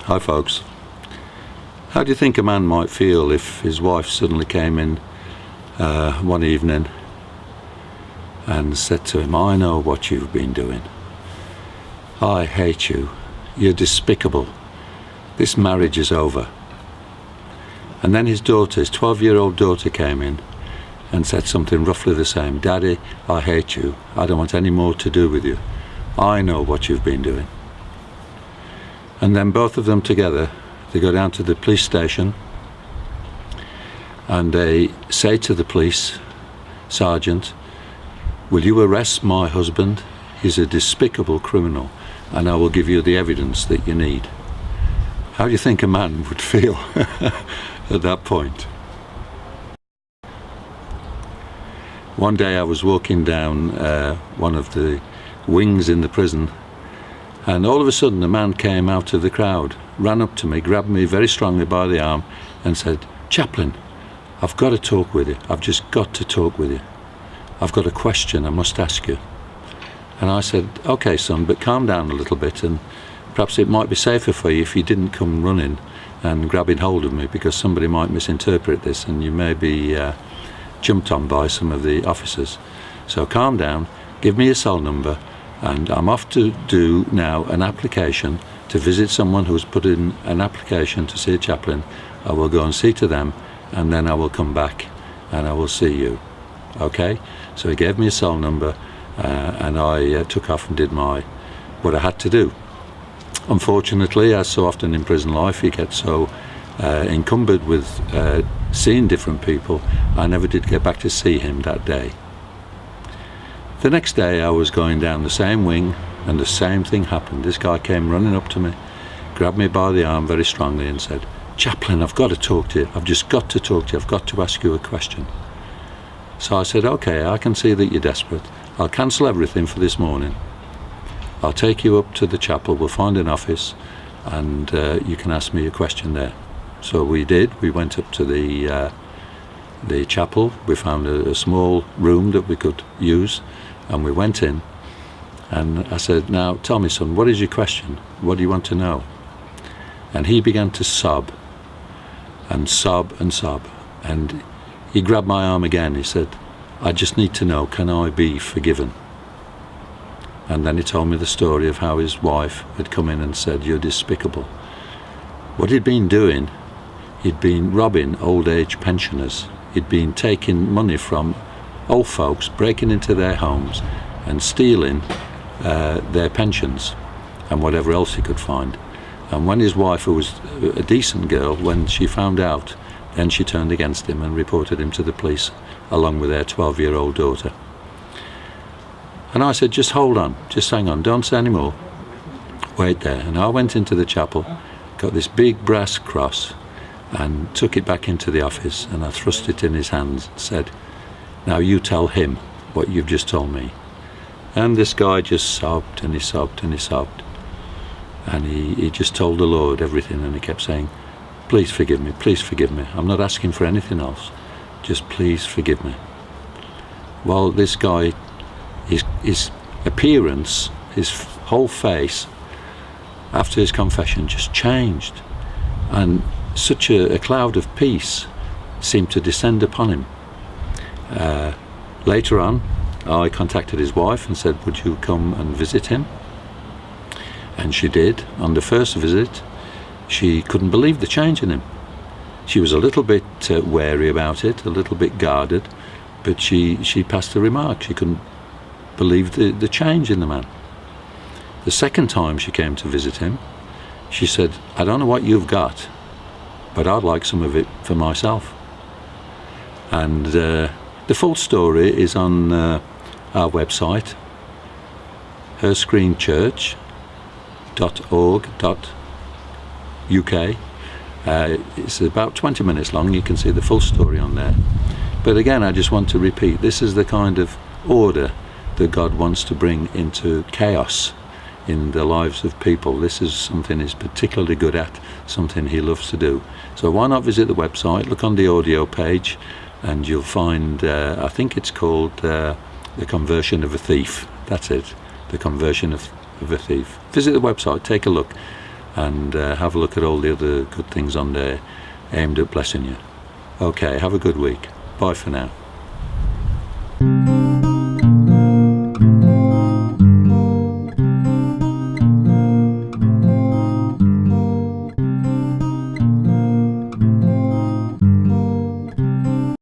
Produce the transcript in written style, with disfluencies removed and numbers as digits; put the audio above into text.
Hi folks. How do you think a man might feel if his wife suddenly came in one evening and said to him, I know what you've been doing. I hate you. You're despicable. This marriage is over. And then his daughter, his 12-year-old daughter, came in and said something roughly the same. Daddy, I hate you. I don't want any more to do with you. I know what you've been doing. And then both of them together, they go down to the police station and they say to the police sergeant, will you arrest my husband? He's a despicable criminal and I will give you the evidence that you need. How do you think a man would feel at that point? One day I was walking down one of the wings in the prison, and all of a sudden a man came out of the crowd, ran up to me, grabbed me very strongly by the arm and said, Chaplain, I've got to talk with you. I've just got to talk with you. I've got a question I must ask you. And I said, okay son, but calm down a little bit, and perhaps it might be safer for you if you didn't come running and grabbing hold of me, because somebody might misinterpret this and you may be jumped on by some of the officers. So calm down, give me your cell number, and I'm off to do now an application to visit someone who's put in an application to see a chaplain. I will go and see to them, and then I will come back and I will see you. Okay? So he gave me a cell number, and I took off and did what I had to do. Unfortunately, as so often in prison life, you get so encumbered with seeing different people, I never did get back to see him that day. The next day I was going down the same wing and the same thing happened. This guy came running up to me, grabbed me by the arm very strongly and said, Chaplain, I've got to talk to you. I've just got to talk to you. I've got to ask you a question. So I said, okay, I can see that you're desperate. I'll cancel everything for this morning. I'll take you up to the chapel. We'll find an office and you can ask me a question there. So we did. We went up to the chapel. We found a small room that we could use, and we went in and I said, now tell me son, what is your question? What do you want to know? And he began to sob and sob and sob, and he grabbed my arm again. He said, I just need to know, can I be forgiven? And then he told me the story of how his wife had come in and said, you're despicable. What he'd been doing, he'd been robbing old age pensioners. He'd been taking money from old folks, breaking into their homes and stealing their pensions and whatever else he could find. And when his wife, who was a decent girl, when she found out, then she turned against him and reported him to the police along with their 12-year-old daughter. And I said, just hold on, just hang on, don't say any more. Wait there. And I went into the chapel, got this big brass cross and took it back into the office, and I thrust it in his hands and said, now you tell him what you've just told me. And this guy just sobbed and he sobbed and he sobbed. And he just told the Lord everything, and he kept saying, please forgive me, please forgive me. I'm not asking for anything else. Just please forgive me. Well, this guy, his appearance, his whole face, after his confession just changed. And such a cloud of peace seemed to descend upon him. Later on, I contacted his wife and said, would you come and visit him? And she did. On the first visit, she couldn't believe the change in him. She was a little bit wary about it, a little bit guarded, but she passed the remark. She couldn't believe the change in the man. The second time she came to visit him, she said, I don't know what you've got, but I'd like some of it for myself. And the full story is on our website, herscreenchurch.org.uk. It's about 20 minutes long. You can see the full story on there. But again, I just want to repeat, this is the kind of order that God wants to bring into chaos in the lives of people. This is something he's particularly good at, something he loves to do. So why not visit the website, look on the audio page, and you'll find, I think it's called The Conversion of a Thief. That's it, The Conversion of a Thief. Visit the website, take a look. and have a look at all the other good things on there aimed at blessing you. Okay, have a good week. Bye for now.